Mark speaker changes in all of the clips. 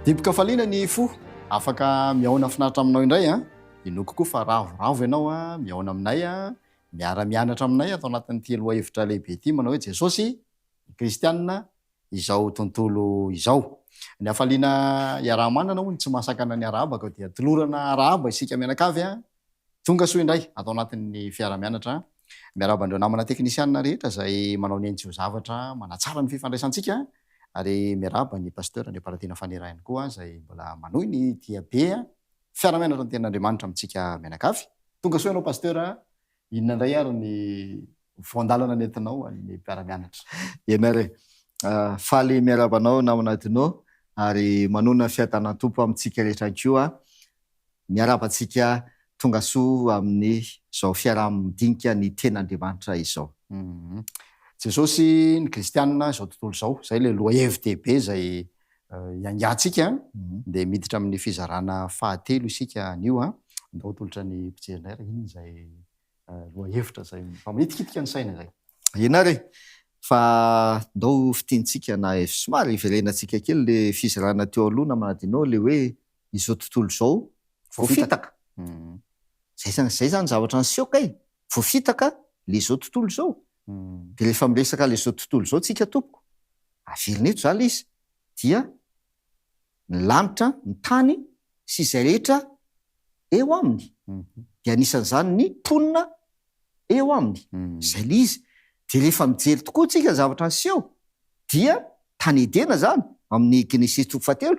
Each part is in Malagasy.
Speaker 1: Dipoka faliana ny fo afaka miaona finaritra aminao indray a inoko koa fa ravoravo ianao a miaona aminay a miara-mianatra aminay atao anatin'ny telo hevitra lehibe ity manao hoe Jesosy kristianina izao tontolo izao. Ny hafaliana iaraha-manana hoy tsy masakana ny arabaka dia tolorana araba isika mianakavy a tonga soa indray atao anatin'ny fiara-mianatra. Miaraba andreo namana teknisianina rehetra izay manao ny enjio zavatra manatsara ny fifandraisantsika ary miaraba ny pasteur Andriamparatiana Fanera ihany koa izay mbola manohy ny tia be fiara-mianatra ny ten'Andriamanitra amintsika mianakavy. Tonga soa ianao pasteur, inona indray ary ny voandalana nentinao amin'ny mpiara-mianatra?
Speaker 2: Ianare faly miarabanao namanatinao ary manona fiatanana-tompo amintsika rehetra koa. Miarabantsika tonga soa amin'ny izao fiaraha-midinika ny ten'Andriamanitra izao.
Speaker 1: Jesosy ny kristianina izao tontolo izao, izay le lohahevin-dehibe izay iangatsika dia miditra amin'ny fizarana fahatelo isika anio ndao tolotra ny mpijerindray inona izay lohahevitra izay mpamitikitika ny saina izay.
Speaker 2: Ianare fa ndao fitiantsika na somary iverenantsika kely le fizarana teo aloha namanadinao le hoe izao tontolo izao voafitaka. Zay zany zavatra nisehoka voafitaka le izao tontolo izao. Dia rehefa miresaka le izao tontolo izao tsika tompoko averina eto zany izy dia ny lanitra, ny tany sy izay rehetra eo aminy dia anisan'izany ny mponina eo aminy. Izay le izy. Dia rehefa mijery tokoa tsika zavatra niseho dia tany Edena zany amin'ny Genesis 3:7 dia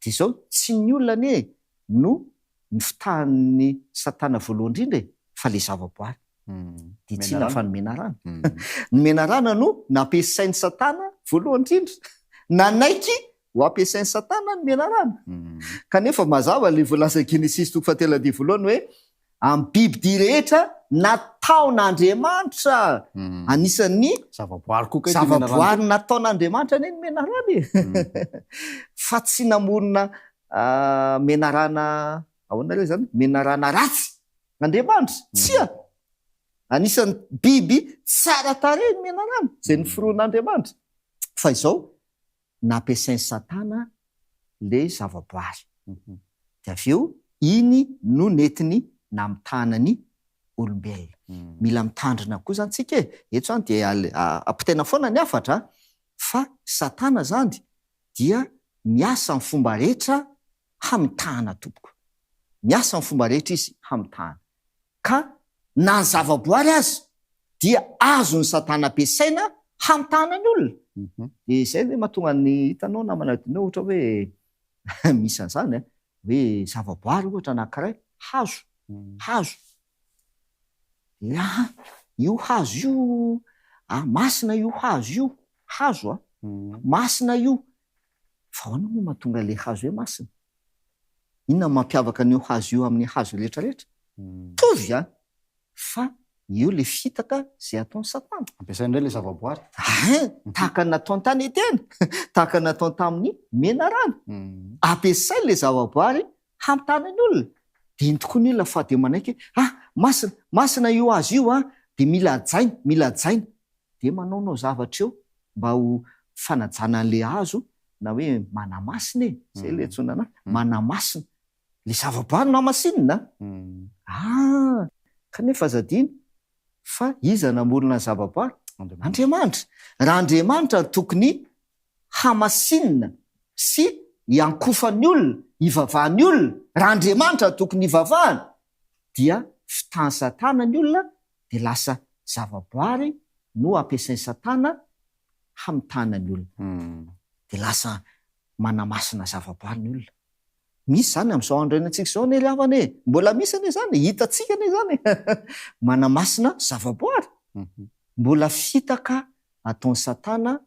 Speaker 2: izao tsy ny olona no ny fitahan'ny Satana voalohany indrindra fa le zavaboary. Dia tsy na fa nomena rana. Nomena rana no nampiasain'ny Satana voalohany indrindra. Nanaiky ho ampiasain'ny Satana nomena rana. Kanefa mazava le voalaza Genesis 3:7 voalohany hoe amin'ny bibidia rehetra nataon'Andriamanitra. Anisan'ny zavaboary nataon'Andriamanitra ny nomena rana fa tsy namorona mena rana ahoana re zany mena rana ratsy Andriamanitra. Tsia. Anisan'ny biby tsara tarehy ny mena rana izay noforoan'Andriamanitra. Fa izao nampiasain'ny Satana le zavaboary. Dia avy eo iny no netiny namitahana ny olombelona. Mila mitandrina koa zany tsika eto zany dia ampitaina foana ny hafatra fa Satana zany dia miasa amin'ny fomba rehetra hamitahana tompoko. Miasa amin'ny fomba rehetra izy hamitahana. Ka na ny zavaboary azy dia azon'ny Satana ampiasaina hamitahana ny olona. Dia izay le mahatonga ny hitanao namanadinao ohatra hoe misy an'izany hoe zavaboary ohatra anankiray hazo. Io hazo io masina io hazo io hazo masina io. Fa ahoana moa mahatonga le hazo hoe masina? Inona mampiavaka an'io hazo io amin'ny hazo rehetrarehetra? Tovy fa io le fitaka izay ataon'ny Satana.
Speaker 1: Ampiasaindray le zavaboary.
Speaker 2: Tahaka ny nataony tany Edena, tahaka ny nataony tamin'ny mena rana. Ampiasai le zavaboary hamitahana ny olona. Dia iny tokoa ny olona fa dia manaiky masina io azo io dia mila jaina. Dia manaonao zavatra eo mba ho fanajana an'le hazo na hoe manamasina izay le antsonana manamasina. Le zavaboary namasinina. Kanefa azadiny fa iza namorona ny zavaboary? Andriamanitra. Raha Andriamanitra tokony hamasinina sy hiankofan'ny olona, hivavahan'ny olona, raha Andriamanitra tokony hivavahana dia fitahan'ny Satana ny olona dia lasa zavaboary no ampiasain'ny Satana hamitahana ny olona. Dia lasa manamasina zavaboary ny olona. Misy zany amin'izao androinantsika izao ane ravane. Mbola misy ane zany, hitantsika ane zany. Manamasina zavaboary. Mbola fitaka ataon'ny Satana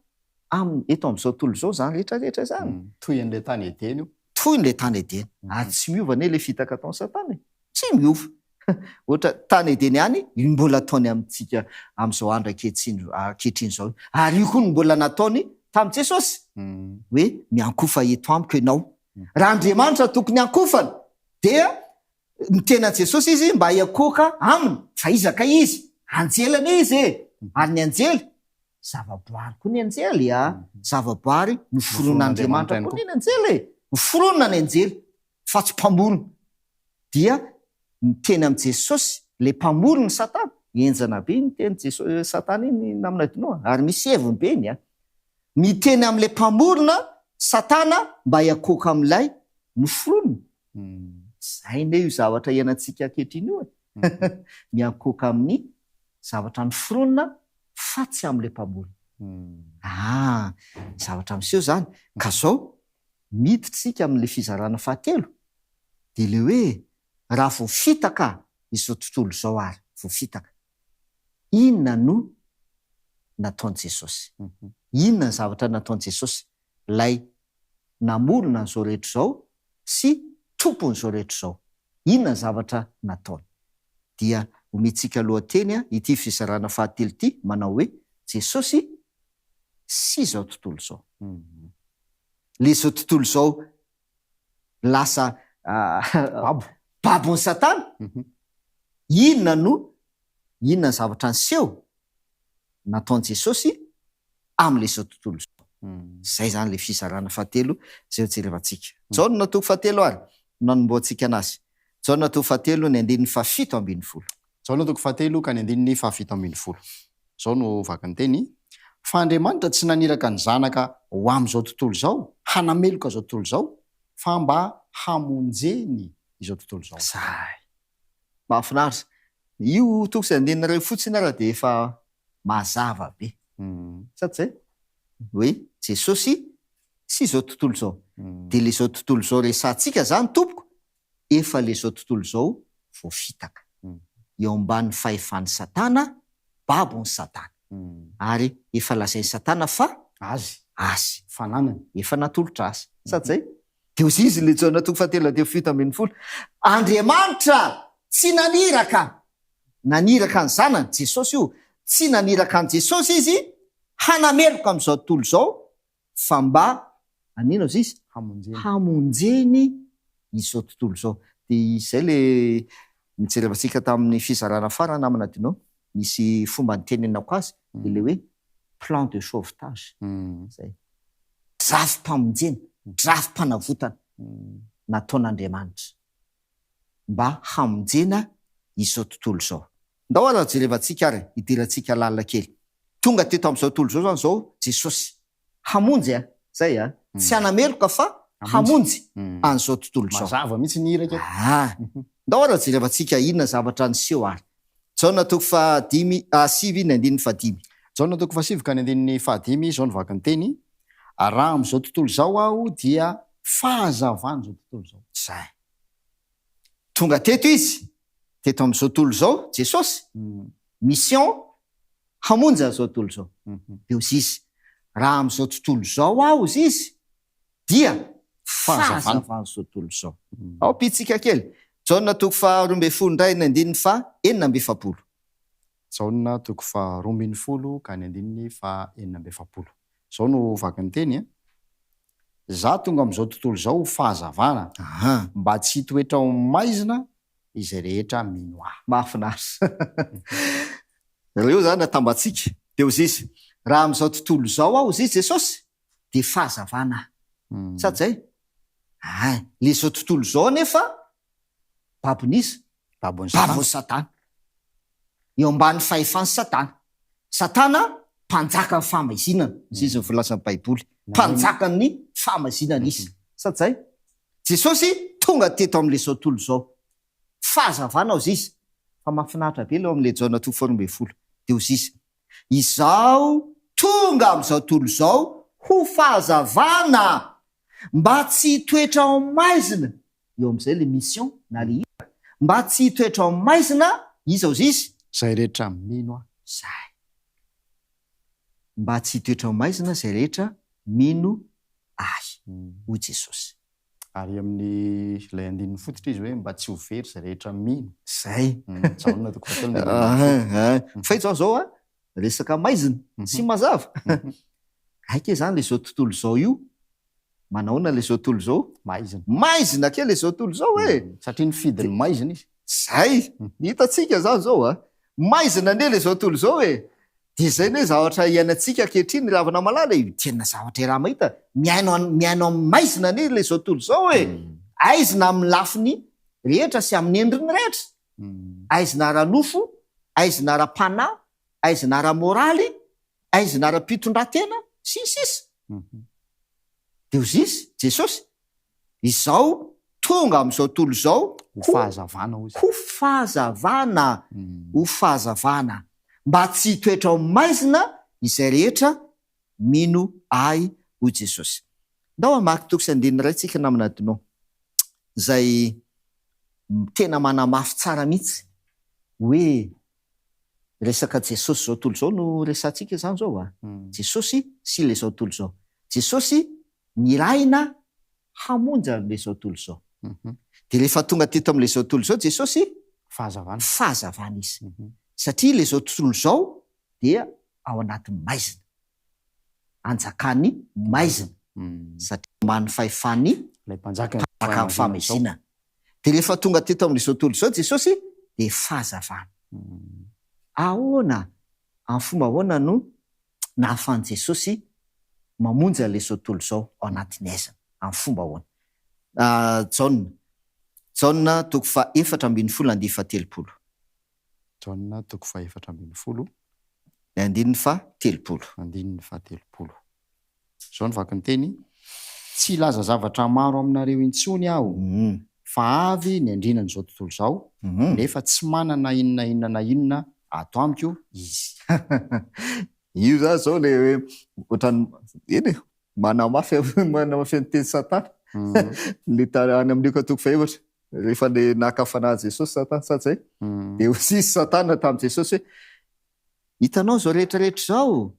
Speaker 2: eto amin'izao tontolo izao zany rehetrarehetra zany.
Speaker 1: Toy an'ilay tany Edena io.
Speaker 2: Toy an'ilay tany Edena. Ary tsy miova ane le fitaka ataon'ny Satana. Tsy miova. Ohatra tany Edena ihany mbola ataony amintsika amin'izao andro ankehitriny izao. Ary io koa mbola nataony tamin'i Jesosy. Hoe miankofa eto amiko ianao. Raha Andriamanitra tokony hankofana dia ny tenan Jesosy izy mba hiakoka aminy fa izaka izy anjelana izy ary ny anjely zavaboary koa ny anjely zavaboary noforoan'Andriamanitra koa ny anjely Miforonona ny anjely fa tsy mpamorona dia miteny am' Jesosy le mpamorona Satana. Enjana be niteny Satana iny namina dinoa ary misy heviny be iny a. Miteny am'le mpamorona Satana mba hiakoka am'lay noforonona. Zay ne io zavatra ianantsika ankehitriny io e. Miakoka amin'ny zavatra noforonona fa tsy am'le mpamorona. Zavatra miseho zany. Ka zao miditsika am'le fizarana fahatelo de le hoe raha voafitaka izao tontolo zao ary voafitaka, inona no nataon'i Jesosy? Inona ny zavatra nataon'i Jesosy? Lay namorona an'izao rehetra zao sy tompon'izao rehetra zao. Inona ny zavatra nataony? Dia omentsika lohateny ity fizarana fahatelo ity manao hoe Jesosy sy zao tontolo zao. Le zao tontolo zao lasa babon'ny Satana. Inona ny zavatra niseho nataon'i Jesosy am'le zao tontolo zao. Zay zany le fizarana fahatelo zay jerevantsika. Jaona toko fahatelo ary nanomboantsika anazy. Jaona toko fahatelo ny andininy fahafito ambin'ny folo.
Speaker 1: Jaona toko fahatelo ka ny andininy fahafito ambin'ny folo. Zao no vakany teny. Fa Andriamanitra tsy naniraka ny zanaka ho am'izao tontolo zao, hanameloka zao tontolo zao, fa mba hamonjeny izao tontolo zao.
Speaker 2: Zay. Mahafinaritra. Io toko izay andinina iray fotsiny ara de efa mazava be. Sady zay? Hoe Jesosy sy zao tontolo zao. De le zao tontolo zao resantsika zany tompoko, efa le zao tontolo zao voafitaka. Eo ambanin'ny fahefan'ny Satana, babon'ny Satana. Ary efa lazain'ny Satana fa azy
Speaker 1: fananany
Speaker 2: efa natolotra azy. Sady zay? De ozy izy le Jaona toko fahatelo de fito ambin'ny folo. Andriamanitra tsy naniraka ny zanany Jesosy io. Tsy naniraka ny Jesosy izy hanameloka am'izao tontolo zao, fa mba anino izy izy? Hamonjeny izao tontolo zao. De izay le nijerevantsika tamin'ny fizarana farany namana dinao, misy fomba nitenenako azy de le hoe plan de sauvetage. Zay. Drafim-pamonjena, drafim-panavotana nataon'Andriamanitra mba hamonjena izao tontolo zao. Ndao ara jerevantsika ary idirantsika lalina kely. Tonga teto am'izao tontolo zao zany zao Jesosy hamonjy zay tsy hanameloka fa hamonjy an'izao tontolo zao.
Speaker 1: Mazava mihitsy niraka.
Speaker 2: Ndao ara jerevantsika inona zavatra niseho ary. Jaona toko fahadimy sivy ny andininy fahadimy.
Speaker 1: Jaona toko fahasivy ka ny andininy fahadimy zao ny vakany teny. Raha am'izao tontolo zao aho dia fahazavana zao tontolo zao.
Speaker 2: Zay. Tonga teto izy. Teto am'izao tontolo zao Jesosy. Mission hamonjy an'izao tontolo zao. De ozy izy. Raha am'izao tontolo zao aho ozy izy dia fahazavana zao tontolo zao. Ao pitsika kely. Jaona toko faharoa amby folo indray ny andininy fahaenina amby efapolo.
Speaker 1: Jaona toko faharoa ambin'ny folo ka ny andininy fahaenina amby efapolo. Zao no vakany teny za tonga am'izao tontolo zao fahazavana mba tsy hitoetra ao maizina izay rehetra mino ahy.
Speaker 2: Mahafinaritra. Reo zany atambatsika. De ozy izy. Raha am'izao tontolo zao aho ozy izy Jesosy de fahazavana. Sady zay? Le zao tontolo zao nefa babon'iza? Babon'ny Satana. Eo ambany fahefan'ny Satana. Satana mpanjaka ny fahamazinana. Izy izy volazan'ny Baiboly. Mpanjaka ny fahamazinana izy. Sady zay? Jesosy tonga teto am'le zao tontolo zao. Fahazavana ozy izy. Fa mahafinaritra be leo am'le Jaona toko faharoa amby folo. De ozy izy. Izao tonga am'izao tontolo zao ho fahazavana mba tsy hitoetra ao maizina. Eo am'izay le mission na le mba tsy hitoetra ao maizina iza ozy izy?
Speaker 1: Zay rehetra mino ahy.
Speaker 2: Zay. Mba tsy hitoetra ao maizina zay rehetra mino ahy. Hoy Jesosy.
Speaker 1: Ary amin'ny lay andininy fototra izy hoe mba tsy ho very zay rehetra mino.
Speaker 2: Zay.
Speaker 1: Jaona toko fahatelo.
Speaker 2: Fa izao resaka maizina sy mazava. Aike zany le zao tontolo zao io. Manaona le zao tontolo zao?
Speaker 1: Maizina.
Speaker 2: Maizina ke le zao tontolo zao
Speaker 1: Satria nifidiny maizina izy.
Speaker 2: Zay. Hitatsika zany zao Maizina ane le zao tontolo zao de zay ny hoe zavatra iainantsika ankehitriny ravana malala tena zavatra raha mahita miaino amin'ny maizina anie le zao tontolo zao hoe aizina amin'ny lafiny rehetra sy amin'ny endriny rehetra aizina ara-nofo aizina ara-panahy aizina ara-moraly aizina ara-pitondratena sisisy de ozisy jesosy izao tonga am'izao tontolo zao
Speaker 1: ho fahazavana
Speaker 2: ho fahazavana mba tsy hitoetra ao maizina izay rehetra mino ay ho jesosy. Ndao amaky toko sy andininy ray tsika namana dinao zay tena manamafy tsara mihitsy hoe resaka jesosy zao tontolo zao no resantsika zany zao jesosy sy le zao tontolo zao jesosy miraina hamonja le zao tontolo zao de rehefa tonga teto am'le zao tontolo zao jesosy fahazavana izy satria le zao tontolo zao dia ao anatin'ny maizina anjakany maizina satria many fahefany
Speaker 1: lay mpanjaka
Speaker 2: amin'ny famezina de rehefa tonga teto am'le zao tontolo zao jesosy de fahazavana ahoana amin'ny fomba ahoana no nahafahan'i Jesosy mamonja le zao tontolo zao ao anatin'ny aizina amin'ny fomba ahoana. Jaona toko 4:7.
Speaker 1: Jaona toko 4:7.
Speaker 2: Andininy 7.
Speaker 1: Andininy 7. Zao ny vaky ny teny: tsy laza zavatra maro aminareo intsony aho fa avy ny andrinany zao tontolo zao nefa tsy manana inona ato amiko izy.
Speaker 2: Io za zao le hoe ohatrany eny manamafy ny teny Satana le any amin'ny toko 4 rehefa le nakafanahy Jesosy Satana sa zay de aussi Satana tamin'i Jesosy hoe hitanao zao rehetrarehetra zao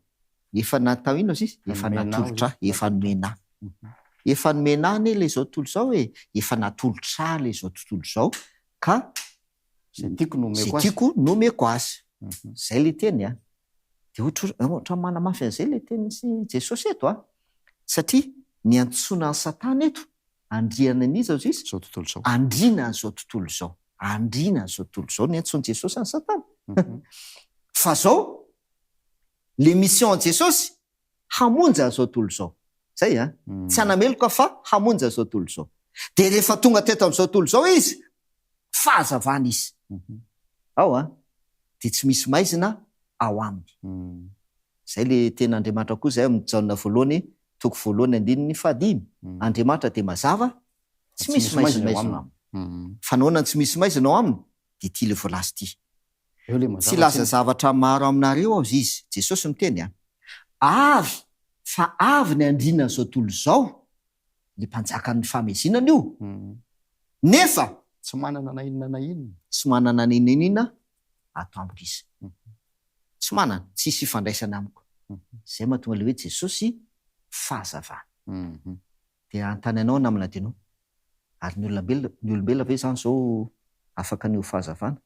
Speaker 2: efa natao ino izy efa natolotra efa nomena efa nomena ny le zao tontolo zao hoe efa natolotra le zao tontolo zao ka
Speaker 1: zay tiako
Speaker 2: nomeko azy zay le teny de ohatra manamafy an'izay le teny sy Jesosy eto satria ny antsoina ny Satana eto andriana an'iza izy
Speaker 1: zao tontolo zao
Speaker 2: andriana an'izao tontolo zao andriana an'izao tontolo zao ny antsoiny Jesosy any Satana fa zao le mission Jesosy hamonja an'izao tontolo zao zay tsy anameloka fa hamonja an'izao tontolo zao de rehefa tonga teto am'izao tontolo zao izy fahazavana izy ao de tsy misy maizina ao aminy zay le ten'Andriamanitra koa zay amin'ny Jaona 1:2 Andriamanitra de mazava tsy misy maizina ao aminy fa nahoana tsy misy maizina ao aminy de ty le voalaza ty tsy laza zavatra maro aminareo ao izy Jesosy miteny avy fa avy ny andrinany zao tontolo zao le mpanjakan'ny famezinana io nefa
Speaker 1: tsy manana na
Speaker 2: inona ato amiko izy tsy manana tsisy ifandraisana amiko zay mahatonga le hoe Jesosy fahazavana de antany anao namana tenao ary ny olombelona ve zany zao afaka nio fahazavana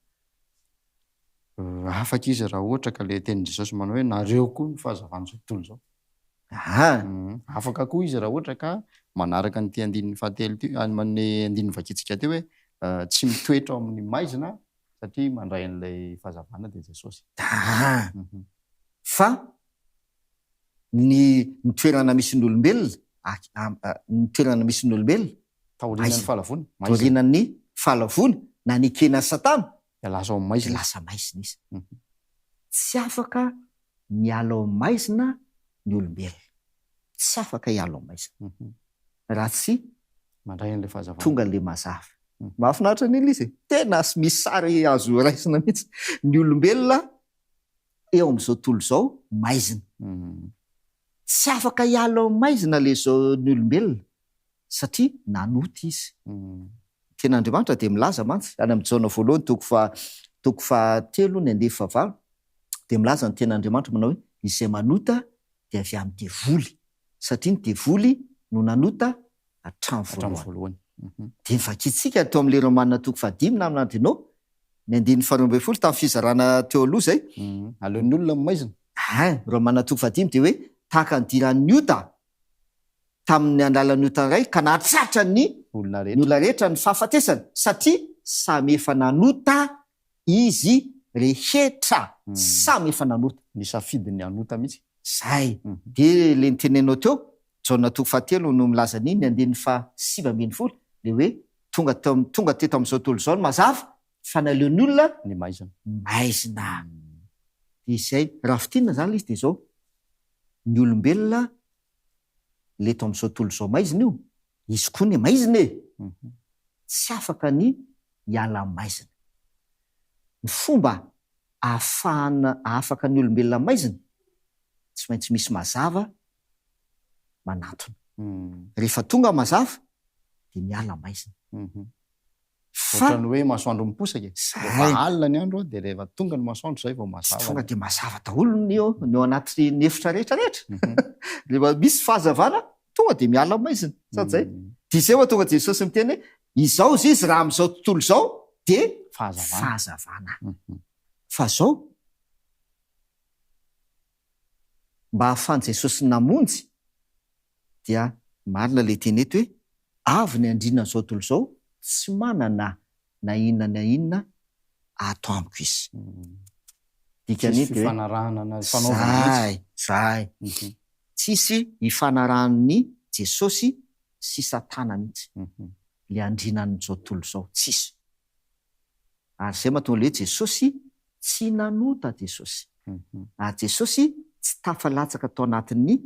Speaker 1: afaka izy raha ohatra ka le teny Jesosy manao hoe nareo koa ny fahazavana zao tontolo zao afaka koa izy raha ohatra ka manaraka ny ty andininy 7 ty amin'ny andininy vakitsika teo hoe tsy mitoetra ao amin'ny maizina satria mandray an'ilay fahazavana de Jesosy
Speaker 2: fa ny toerana misy ny toerana misy ny olombelona
Speaker 1: taorinan'ny fahalavony
Speaker 2: taorinan'ny fahalavony na ny kena Satana
Speaker 1: lasa ao maizina
Speaker 2: lasa maizina izy tsy afaka miala ao maizina ny olombelona tsy afaka hiala ao maizina raha tsy
Speaker 1: mandray an'ilay fahazavana
Speaker 2: tonga le mazava mahafinaritra n'ila izy tena sy misy sary azo raisina mihitsy ny olombelona eo am'izao tontolo zao maizina tsy afaka hiala ao maizina le zao ny olombelona satria nanoty izy ten'Andriamanitra de milaza mantsy any amin'ny Jaona 1:3-9 de milaza ny ten'Andriamanitra manao hoe izay manota de avy amin'ny devoly satria ny devoly no nanota hatramin'ny voalohany de mivakitsika teo am'le Romanina 5 naminandrinao ny 9:12 tamin'ny fizarana teo aloha zay
Speaker 1: aleon'ny olona maizina
Speaker 2: Romanina 5 de hoe tahaka ny diran'ny ota tamin'ny andalan'ny ota iray ka nahatratra ny olona rehetra ny fahafatesana satria samy efa nanota izy rehetra samy efa nanota.
Speaker 1: Ny safidy ny anota mihitsy.
Speaker 2: Zay. De le nitenenao teo, jaona toko fahatelo no milaza niny 5:10 le hoe tonga teto amin'izao tontolo izao no mazava fa naleon'ny olona
Speaker 1: ny maizina.
Speaker 2: maizina. De izay raha fitinana zany izy de zao ny olombelona leto amin'izao tontolo izao maizina io, izy koa ny maizina e. Tsy afaka ny hiala maizina. Ny fomba afaka ny olombelona maizina tsy maintsy misy mazava manatona. Rehefa tonga mazava de miala maizina.
Speaker 1: Ohatrany hoe masoandro miposaka. Rehefa alina ny andro de rehefa tonga ny masoandro zay vao mazava.
Speaker 2: Tonga de mazava daholo ny ao anaty ny efitra rehetrarehetra. Rehefa misy fahazavana tonga de miala maizina. Satria de izay tonga Jesosy miteny hoe izao izy raha amin'izao tontolo izao de fahazavana. Fa zao mba hahafahan Jesosy namonjy dia marina le teny eto hoe avy ny andriana zao tontolo izao tsy manana na inona na inona ato amiko izy. Dikany de
Speaker 1: fanarahana na fanaovana.
Speaker 2: Zay. Tsisy ifanarahan'ny Jesosy sy Satana mihitsy. Le andrinan'izao tontolo izao tsisy. Ary zay mahatonga le Jesosy tsy nanota Jesosy. Ary Jesosy tsy tafalatsaka tao anatin'ny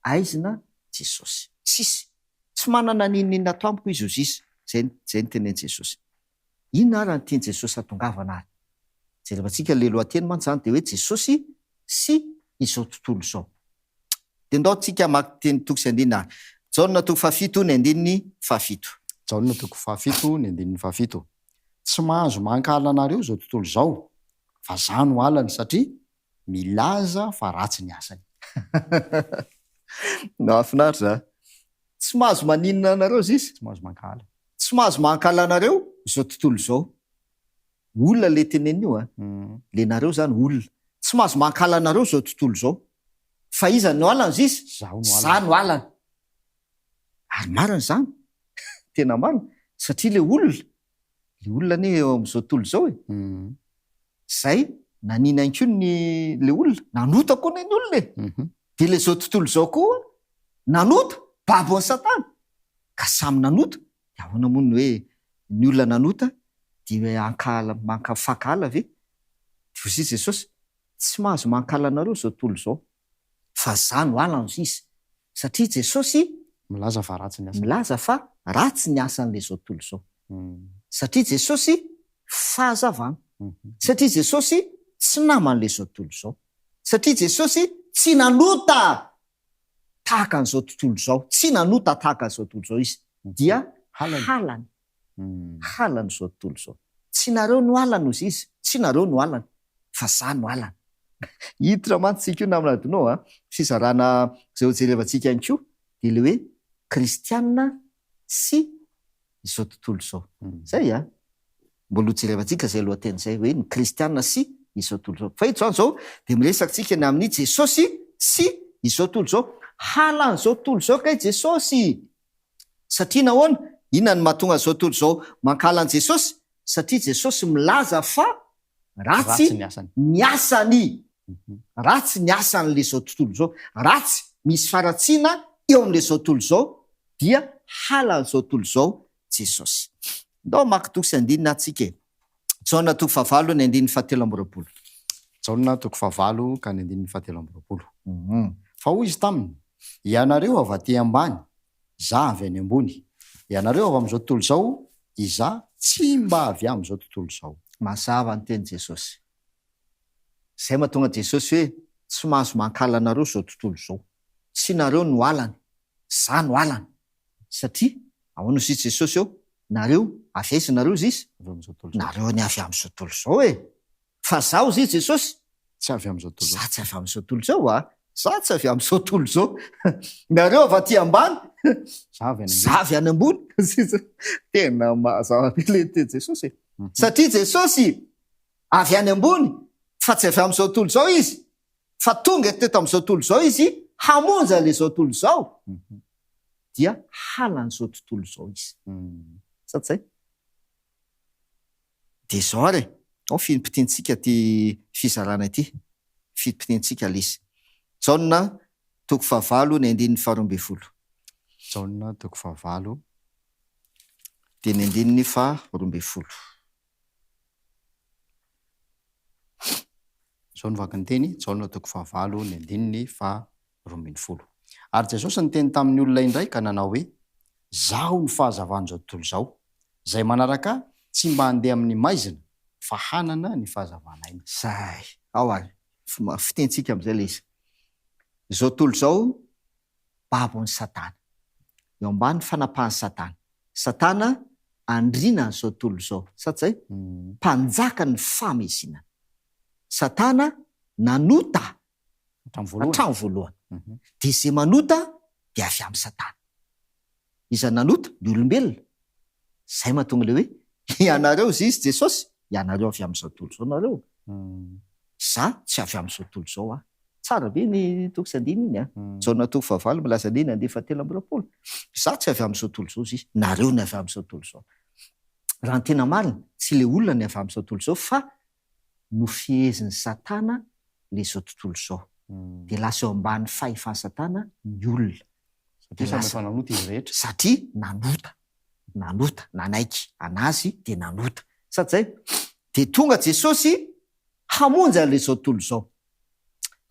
Speaker 2: aizina Jesosy. Tsisy. Tsy manana ninona ato amiko izy izy. Zay ny tenen'i Jesosy. Inona ary ny tiany Jesosy atongavana ary? Jerevantsika le lohateny mantsy zany de hoe Jesosy sy izao tontolo izao. De ndao tsika maka teny toko sy andinina. Jaona toko 7 ny andininy 7.
Speaker 1: Jaona toko 7 ny andininy 7. Tsy mahazo mankala anareo zao tontolo izao fa zano alany satria milaza fa ratsy ny asany.
Speaker 2: Nahafinaritra za. Tsy mahazo maninona anareo izy?
Speaker 1: Tsy mahazo mankala.
Speaker 2: Tsy mahazo mankala anareo zao tontolo izao. Olona le teneniny io le nareo zany olona. Tsy mahazo mankala anareo zao tontolo izao. Fa iza no alana izy? Za no alana. Ary marina zany. Tena marina. Satria le olona ne eo amin'izao tontolo izao e. Zay nanina inko le olona. Nanota koa ny olona e. De le zao tontolo izao koa nanota babo ny Satana. Ka samy nanota. De ahoana moa ny hoe ny olona nanota dia mankafakala ve? De hozy Jesosy tsy mahazo mankala anareo zao tontolo izao. Fa za no alana izy. Satria Jesosy
Speaker 1: milaza fa ratsy ny asany.
Speaker 2: Milaza fa ratsy ny asan'le zao tontolo izao. Satria Jesosy fahazavana. Satria Jesosy tsy naman'le zao tontolo izao. Satria Jesosy tsy nanota tahaka an'izao tontolo izao. Tsy nanota tahaka an'izao tontolo izao izy. Dia halany. Halany zao tontolo izao. Tsy nareo no alana ozy izy. Tsy nareo no alana. Fa za no alana. Hiditra mantsika io namana dinao fizarana zay hojerevantsika ihany koa de le hoe kristianina sy izao tontolo izao. Zay mbola hojerevantsika zay lohateny zay hoe ny kristianina sy izao tontolo izao. Fa ito zao de miresakitsika ny amin'ny Jesosy sy izao tontolo izao. Halany zao tontolo izao kay Jesosy. Satria nahoana? Inona ny mahatonga zao tontolo izao mankala an Jesosy? Satria Jesosy milaza fa ratsy ny asany. Ratsy ny asan'le zao tontolo izao. Ratsy misy faratsiana eo amin'le zao tontolo izao dia halany zao tontolo izao Jesosy. Ndao maka toko sy andinina atsika. Jaona toko 9 ny andininy 17.
Speaker 1: Jaona toko 9 ka ny andininy 17. Fa hoy izy taminy, ianareo avy aty ambany, za avy any ambony. Ianareo avy amin'izao tontolo izao, iza tsy mba avy amin'izao tontolo izao.
Speaker 2: Mazava ny teny Jesosy. Zay mahatonga Jesosy hoe tsy mahazo mankala anareo zao tontolo izao. Tsy nareo no alany. Za no alany. Satria ahoana izy Jesosy eo? Nareo avy aiza nareo izy? Nareo ny avy amin'izao tontolo izao e. Fa zaho izy Jesosy
Speaker 1: tsy avy amin'izao tontolo.
Speaker 2: Za tsy avy amin'izao tontolo izao Za tsy avy amin'izao tontolo izao. Nareo avy aty ambany. Za avy any ambony. Tena mazava le teny Jesosy. Satria Jesosy avy any ambony fa tsy avy amin'izao tontolo izao izy. Fa tonga teto amin'izao tontolo izao izy hamonja le zao tontolo izao. Dia halan'izao tontolo izao izy. Satsay. De zao ary ao fidim-pitentsika ty fizarana ity fidim-pitentsika lisy Jaona 9 ny 12.
Speaker 1: Jaona 9
Speaker 2: dia ny 12.
Speaker 1: zao ny vaky ny teny Jaona 9 ny 12. Ary Jesosy ny teny tamin'ny olona indray ka nanao hoe zaho ny fahazavan'izao tontolo izao izay manaraka tsy mba handeha amin'ny maizina fa hanana ny fahazavanaina.
Speaker 2: Zay ao ary fitentsika amin'izay le izy izao tontolo izao babon'ny Satana eo ambany fanapahan'ny Satana andrina n'izao tontolo izao satria mpanjaka ny famezinana. Satana nanota hatramin'ny voalohany dia izay manota dia avy amin'ny Satana. Iza nanota ny olombelona. Zay mahatonga le hoe ianareo izy Jesosy ianareo avy amin'izao tontolo izao nareo. Za tsy avy amin'izao tontolo izao a. Tsara be ny toko sy andiny iny a. Jaona 9 milaza ny 17. Za tsy avy amin'izao tontolo izao izy. Nareo ny avy amin'izao tontolo izao. Raha ny tena marina tsy le olona ny avy amin'izao tontolo izao fa no fihezin'ny Satana le izao tontolo izao. Dia lasa eo ambany fahefan'ny Satana ny olona. Satria nanota nanaiky anazy dia nanota satria dia tonga Jesosy hamonjy an'ilay izao tontolo izao,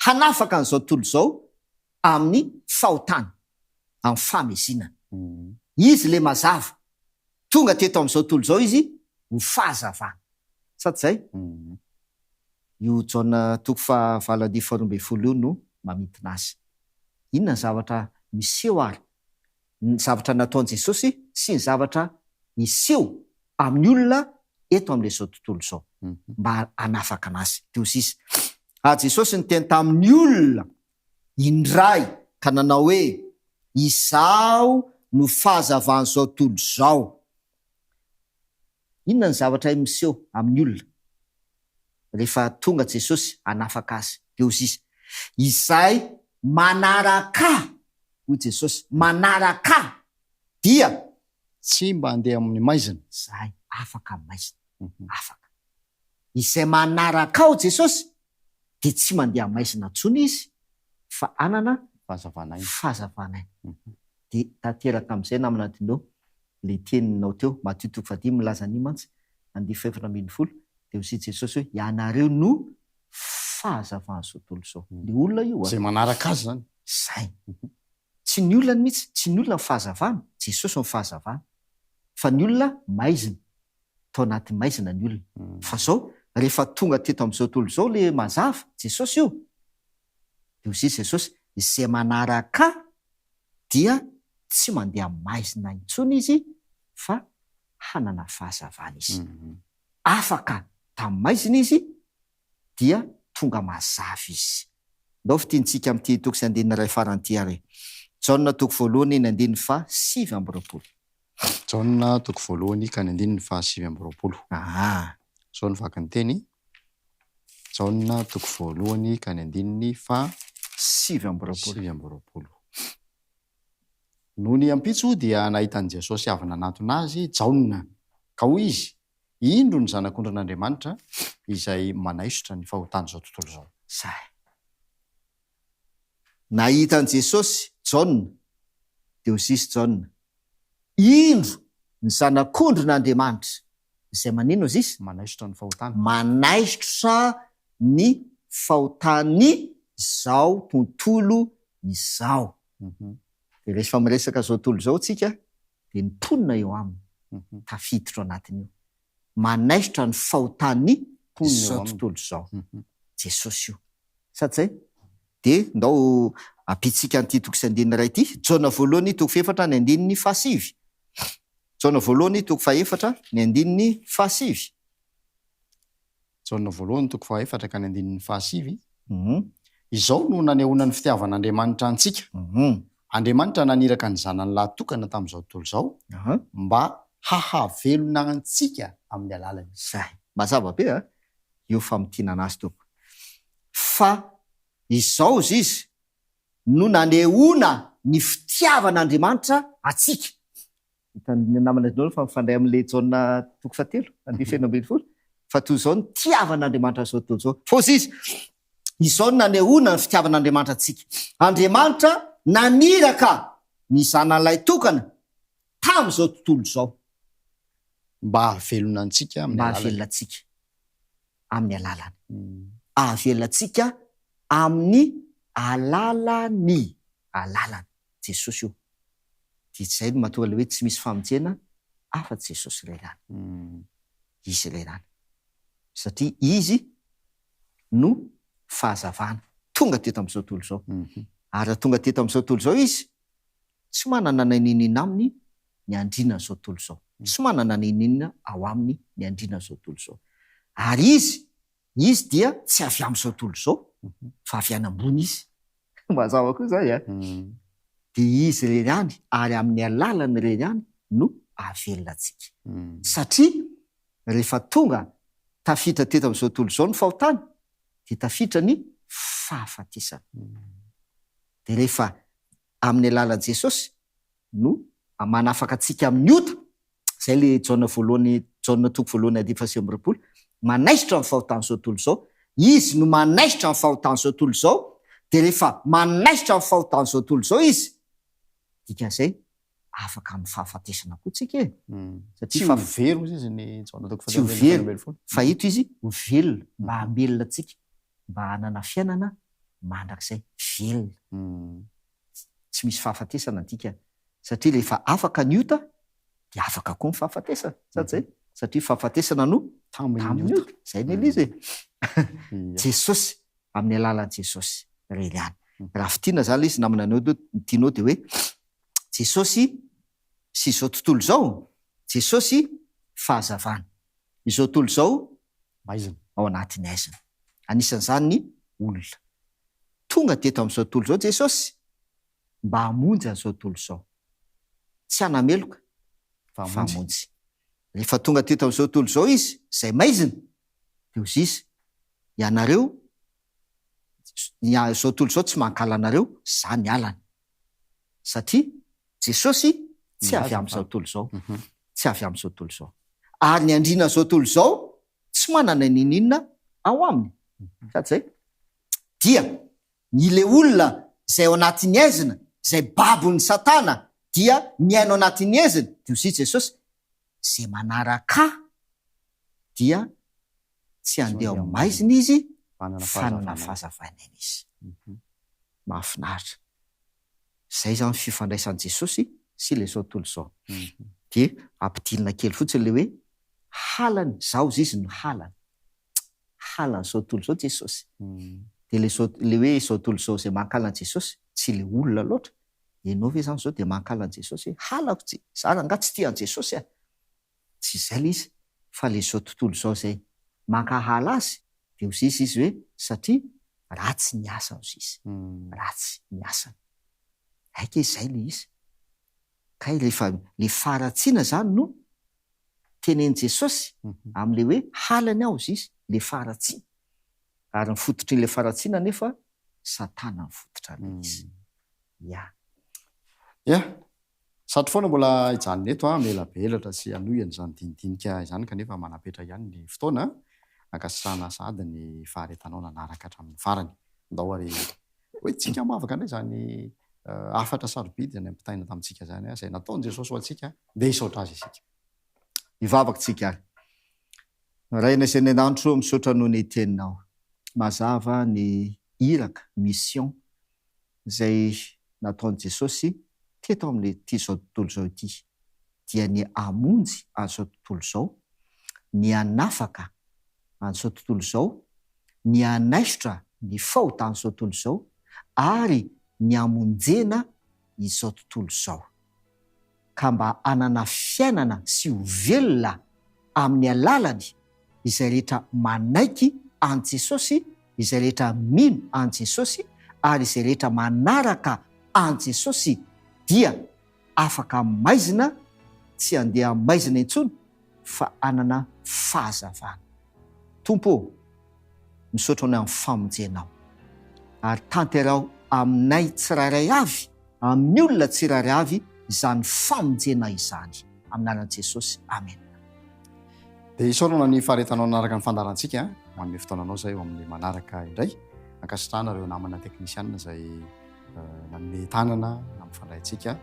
Speaker 2: hanafaka an'izao tontolo izao amin'ny fahotana, amin'ny famezinana. Izy le mazava tonga teto amin'izao tontolo izao izy ho fahazavana satria io Jaona 9 io no mamitina azy. Inona ny zavatra miseho ary ny zavatra nataon'i Jesosy sy ny zavatra miseho amin'ny olona eto amin'izao tontolo izao mba hanafaka anazy. Dia hozy izy Jesosy ny teny tamin'ny olona indray ka nanao hoe izao no fahazavan'izao tontolo izao. Inona ny zavatra miseho amin'ny olona rehefa tonga Jesosy hanafaka azy? Dia hozy izy izay manaraka hoy Jesosy manaraka dia
Speaker 1: tsy mba handeha amin'ny maizina.
Speaker 2: Zay afaka amin'ny maizina. Afaka izay manaraka ao Jesosy dia tsy mandeha amin'ny maizina intsony izy fa anana fahazavanaina. Dia tanteraka amin'izay namana dinao le teninao teo Matthieu 10 milaza ny mantsy 17. Dia hozy Jesosy hoe ianareo no fahazavan'izao tontolo izao. Le olona io
Speaker 1: izay manaraka azy zany.
Speaker 2: Zay tsy ny olona mihitsy, tsy ny olona ny fahazavana, Jesosy ny fahazavana. Fa ny olona maizina, tao anaty maizina ny olona. Fa zao rehefa tonga teto amin'izao tontolo izao le mazava Jesosy io. Dia hozy Jesosy izay manaraka dia tsy mandeha maizina intsony izy fa hanana fahazavana izy. Afaka tamin'ny maizina izy dia tonga mazava izy. Ndao fitintsika amin'ity toko sy andinina iray faranty ary. Jaona 1 ny 7.
Speaker 1: Jaona 1 ka ny 7. Zao ny vaky ny teny Jaona 1 ka ny 7. Noho ny ampitso dia nahitan'i Jesosy avy nanantona azy Jaona ka hoy izy indro ny zanak'ondrin'Andriamanitra izay manaisotra ny fahotan'izao tontolo izao.
Speaker 2: Zay nahitan'i Jesosy Jaona dia hozy izy Jaona indro ny zanak'ondrin'Andriamanitra izay manino izy izy
Speaker 1: manaisotra ny fahotana,
Speaker 2: manaisotra ny fahotany izao tontolo izao. Dia rehefa miresaka izao tontolo izao tsika dia ny mponina eo aminy tafiditra ao anatin'io manaisotra ny fahotany izao tontolo izao. Jesosy io satria dia ndao ampitsika an'ity toko sy andinina iray ity Jaona 1 ny 7. Jaona 1 ny 7.
Speaker 1: Jaona 1 ka ny 7. Izao no nanehoana ny fitiavan'Andriamanitra antsika. Andriamanitra naniraka ny zanany lahatokana tamin'izao tontolo izao mba hahavelona antsika amin'ny alalany.
Speaker 2: Zay mazava be a eo famitinana azy toko. Fa izao izy no nanehoana ny fitiavan'Andriamanitra atsika. Hitan'ny namana dinao fa mifandray amin'le Jaona 7 ny 12. fa toy izao ny tiavan'Andriamanitra zao tontolo izao. Fa izy izao no nanehoana ny fitiavan'Andriamanitra antsika. Andriamanitra naniraka ny zanan'ilay tokana tamin'izao tontolo izao
Speaker 1: mba hahavelona antsika
Speaker 2: mba hahavelona antsika amin'ny alalany. Hahavelona antsika amin'ny alalany Jesosy io. Dia zay no mahatonga ilay hoe tsy misy famonjena afa-tsy Jesosy iray ihany. Izy iray ihany. Satria izy no fahazavana tonga teto amin'izao tontolo izao. Ary raha tonga teto amin'izao tontolo izao izy tsy manana naninina aminy ny andriana izao tontolo izao. Tsy manana naninina ao aminy ny andriana izao tontolo izao. Ary izy dia tsy avy amin'izao tontolo izao fa avy any ambony izy. Mazava koa izay a. Dia izy iray ihany ary amin'ny alalany iray ihany no hahavelona antsika. Satria rehefa tonga tafiditra teto amin'izao tontolo izao ny fahotany dia tafiditra ny fahafatesana. Dia rehefa amin'ny alalan'i Jesosy no manafaka antsika amin'ny ota, izay le Jaona toko voalohany 2:20, manaisitra ny fahotany izao tontolo izao. Izy no manaisitra ny fahotany izao tontolo izao. Dia rehefa manaisitra ny fahotany izao tontolo izao izy, dikan'izay afaka amin'ny fahafatesana koa tsika e.
Speaker 1: Satria fa very izy ny Jaona toko
Speaker 2: tsy ho very, fa ito izy ho velona, mba hamelona antsika, mba hanana fiainana mandrakizay velona. Tsy misy fahafatesana antika. Satria rehefa afaka ny ota dia afaka koa ny fahafatesana. Zay. Satria fahafatesana no tamin'ny ota. Zay ny elizy e. Jesosy, amin'ny alalan'i Jesosy iray ihany. Raha fitiana zany izy namana anao tianao dia hoe Jesosy sy izao tontolo izao, Jesosy fahazavana. Izao tontolo izao
Speaker 1: maizina
Speaker 2: ao anatin'ny aizina. Anisan'izany ny olona. Tonga teto amin'izao tontolo izao Jesosy mba hamonjy an'izao tontolo izao. Tsy hanameloka fa hamonjy. Rehefa tonga teto amin'izao tontolo izao izy, izay maizina, dia hozy izy, ianareo izao tontolo izao tsy mankala anareo, zany ny alany. Satria Jesosy tsy avy amin'izao tontolo izao. Tsy avy amin'izao tontolo izao. Ary ny andriana izao tontolo izao tsy manana ninina ao aminy. Zay. Dia ny le olona izay ao anatin'ny aizina, izay babon'ny Satana, dia miaino ao anatin'ny aizina, dia hozy Jesosy, izay manaraka dia tsy handeha ao maizina izy, fanana fahazavana izy. Mahafinaritra. Zay zany fifandraisan'i Jesosy sy ilay izao tontolo izao. Dia ampidinina kely fotsiny le hoe halany, zao izy no halany. Halany izao tontolo izao Jesosy. Dia le hoe izao tontolo izao izay mankala an'i Jesosy, tsy le olona loatra. Ianao ve zany izao dia mankala an'i Jesosy hoe halako tsy, zany angaha tsy tia an'i Jesosy a. Tsy izay le izy, fa le izao tontolo izao izay mankahala azy, dia hozy izy hoe satria ratsy ny asa hozy izy. Ratsy ny asa. Haika izay le izy. Kay rehefa le faharatsiana zany no tenen'i Jesosy amin'le hoe halany ao izy, le faharatsiana. Ary ny fototrin'le faharatsiana nefa Satana ny fototra izy.
Speaker 1: Satria foana mbola hijanona eto melabelatra sy anohana izany dinidinika izany kanefa manapetra ihany ny fotoana. Ankasitrahana sady ny faharetanao nanaraka hatramin'ny farany. Ndao ary hoe tsika mavaka indray izany afatra sarobidy ny ampitaina tamintsika zany izay nataon'i Jesosy ho antsika, dia hisaotra azy isika.
Speaker 2: Hivavaka tsika ary. Raina izay ny an-danitro misaotra noho ny teninao. Mazava ny iraka, mission izay nataon'i Jesosy teto amin'ity izao tontolo izao ity. Dia ny hamonjy an'izao tontolo izao, ny hanafaka an'izao tontolo izao, ny hanaisitra ny fahotan'izao tontolo izao, ary ny hamonjena izao tontolo izao. Ka mba hanana fiainana sy ho velona amin'ny alalany izay rehetra manaiky an Jesosy, izay rehetra mino an Jesosy, ary izay rehetra manaraka an Jesosy, dia afaka maizina, tsy handeha maizina intsony, fa hanana fahazavana. Tompo, misaotra ny amin'ny famonjenao, ary tanterao aminay tsirairay avy, amin'ny olona tsirairay avy, izany famonjena izany. Amin'ny anaran'i Jesosy. Amen.
Speaker 1: dia isaorana ny faharetanao nanaraka ny fandarantsika manome fotoananao zay eo amin'ny manaraka indray ankasitrahana ireo namana teknisianina izay nanome tanana na mifandray-ntsika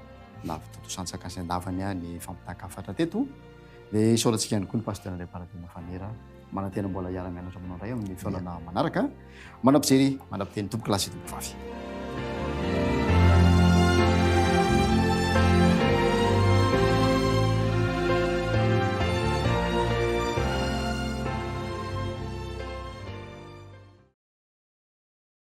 Speaker 1: na totosan-tsakasy andavany ny fampitahakafatra teto dia isaorantsika ihany koa ny pasteur André Paradima Fanera manantena mbola hiara-mianatra aminao indray amin'ny fiaonana manaraka manampijery manam-piteny tompo klasy tompo vavy.